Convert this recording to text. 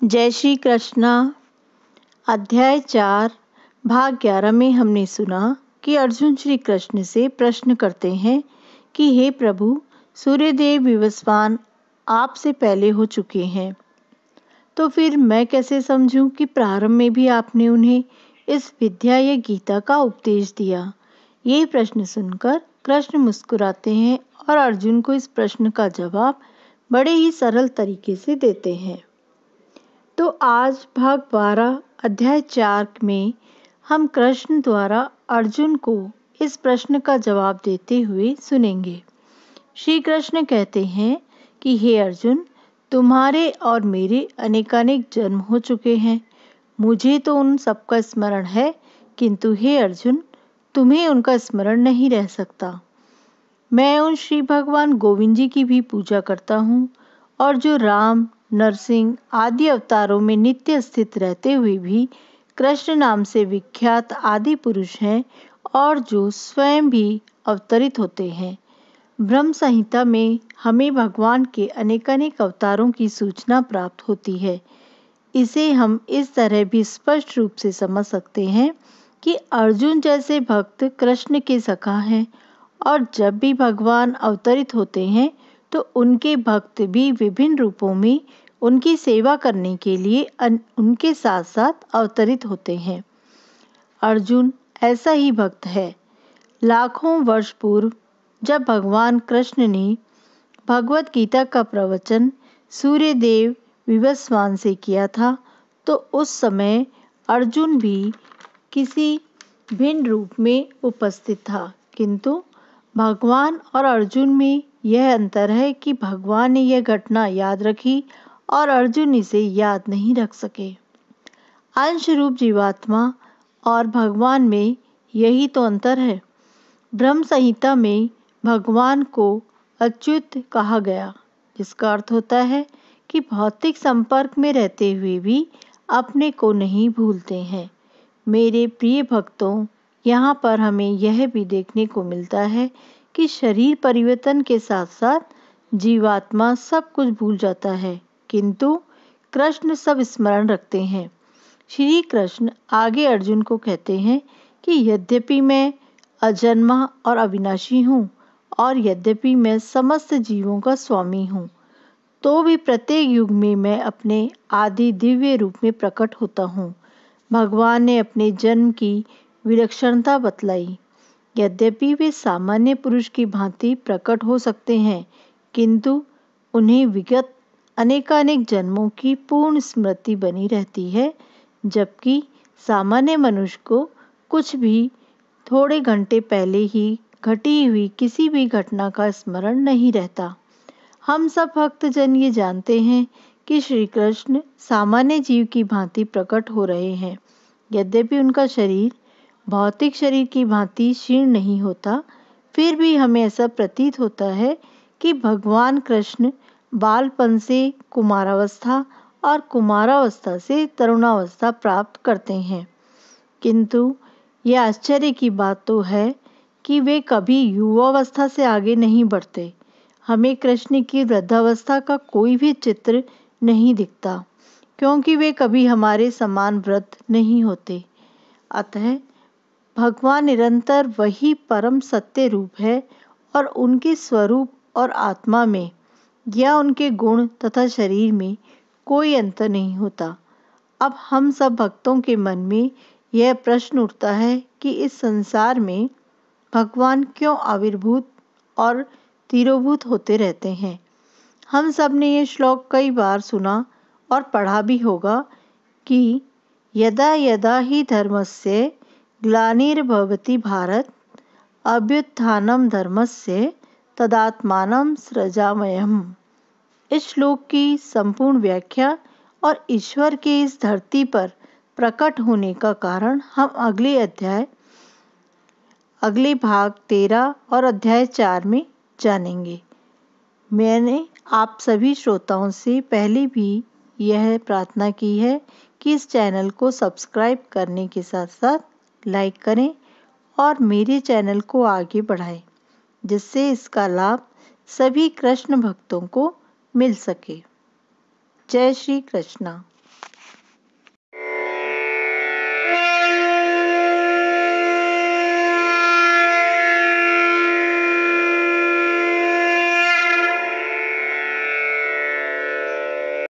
जय श्री कृष्णा। अध्याय 4 भाग 11 में हमने सुना कि अर्जुन श्री कृष्ण से प्रश्न करते हैं कि हे प्रभु, सूर्यदेव विवस्वान आपसे पहले हो चुके हैं, तो फिर मैं कैसे समझूं कि प्रारंभ में भी आपने उन्हें इस विद्या या गीता का उपदेश दिया। ये प्रश्न सुनकर कृष्ण मुस्कुराते हैं और अर्जुन को इस प्रश्न का जवाब बड़े ही सरल तरीके से देते हैं। तो आज भाग 12 अध्याय 4 में हम कृष्ण द्वारा अर्जुन को इस प्रश्न का जवाब देते हुए सुनेंगे। श्री कृष्ण कहते हैं कि हे अर्जुन, तुम्हारे और मेरे अनेकानेक जन्म हो चुके हैं। मुझे तो उन सबका स्मरण है, किंतु हे अर्जुन, तुम्हें उनका स्मरण नहीं रह सकता। मैं उन श्री भगवान गोविंद जी की भी पूजा करता हूँ, और जो राम, नरसिंह आदि अवतारों में नित्य स्थित रहते हुए भी कृष्ण नाम से विख्यात आदि पुरुष हैं, और जो स्वयं भी अवतरित होते हैं। ब्रह्म संहिता में हमें भगवान के अनेकानेक अवतारों की सूचना प्राप्त होती है। इसे हम इस तरह भी स्पष्ट रूप से समझ सकते हैं कि अर्जुन जैसे भक्त कृष्ण के सखा हैं, और जब भी भगवान अवतरित होते हैं तो उनके भक्त भी विभिन्न रूपों में उनकी सेवा करने के लिए उनके साथ साथ अवतरित होते हैं। अर्जुन ऐसा ही भक्त है। लाखों वर्ष पूर्व जब भगवान कृष्ण ने भगवत गीता का प्रवचन सूर्यदेव विवस्वान से किया था, तो उस समय अर्जुन भी किसी भिन्न रूप में उपस्थित था, किंतु भगवान और अर्जुन में यह अंतर है कि भगवान ने यह घटना याद रखी और अर्जुन इसे याद नहीं रख सके। अंश रूप जीवात्मा और भगवान में यही तो अंतर है। ब्रह्म संहिता में भगवान को अच्युत कहा गया, जिसका अर्थ होता है कि भौतिक संपर्क में रहते हुए भी अपने को नहीं भूलते हैं। मेरे प्रिय भक्तों, यहाँ पर हमें यह भी देखने को मिलता है कि शरीर परिवर्तन के साथ साथ जीवात्मा सब कुछ भूल जाता है, किंतु कृष्ण सब स्मरण रखते हैं। श्री कृष्ण आगे अर्जुन को कहते हैं कि यद्यपि मैं अजन्मा और अविनाशी हूँ, और यद्यपि मैं समस्त जीवों का स्वामी हूँ, तो भी प्रत्येक युग में मैं अपने आदि दिव्य रूप में प्रकट होता हूँ। भगवान ने अपने जन्म की विलक्षणता बतलाई। यद्यपि वे सामान्य पुरुष की भांति प्रकट हो सकते हैं, किंतु उन्हें विगत अनेकानेक जन्मों की पूर्ण स्मृति बनी रहती है, जबकि सामान्य मनुष्य को कुछ भी थोड़े घंटे पहले ही घटी हुई किसी भी घटना का स्मरण नहीं रहता। हम सब भक्तजन ये जानते हैं कि श्री कृष्ण सामान्य जीव की भांति प्रकट हो रहे हैं। यद्यपि उनका शरीर भौतिक शरीर की भांति क्षीण नहीं होता, फिर भी हमें ऐसा प्रतीत होता है कि भगवान कृष्ण बालपन से कुमारावस्था और कुमारावस्था से तरुणावस्था प्राप्त करते हैं। किंतु यह आश्चर्य की बात तो है कि वे कभी युवावस्था से आगे नहीं बढ़ते। हमें कृष्ण की वृद्धावस्था का कोई भी चित्र नहीं दिखता, क्योंकि वे कभी हमारे समान वृद्ध नहीं होते। अतः भगवान निरंतर वही परम सत्य रूप है, और उनके स्वरूप और आत्मा में या उनके गुण तथा शरीर में कोई अंतर नहीं होता। अब हम सब भक्तों के मन में यह प्रश्न उठता है कि इस संसार में भगवान क्यों आविर्भूत और तिरोभूत होते रहते हैं। हम सब ने ये श्लोक कई बार सुना और पढ़ा भी होगा कि यदा यदा ही धर्मस्य ग्लानिर्भवति भारत, अभ्युत्थानं धर्मस्य तदात्मानं सृजाम्यहम्। इस श्लोक की संपूर्ण व्याख्या और ईश्वर के इस धरती पर प्रकट होने का कारण हम अगले भाग 13 और अध्याय 4 में जानेंगे। मैंने आप सभी श्रोताओं से पहले भी यह प्रार्थना की है कि इस चैनल को सब्सक्राइब करने के साथ साथ लाइक करें और मेरे चैनल को आगे बढ़ाएं, जिससे इसका लाभ सभी कृष्ण भक्तों को मिल सके। जय श्री कृष्णा।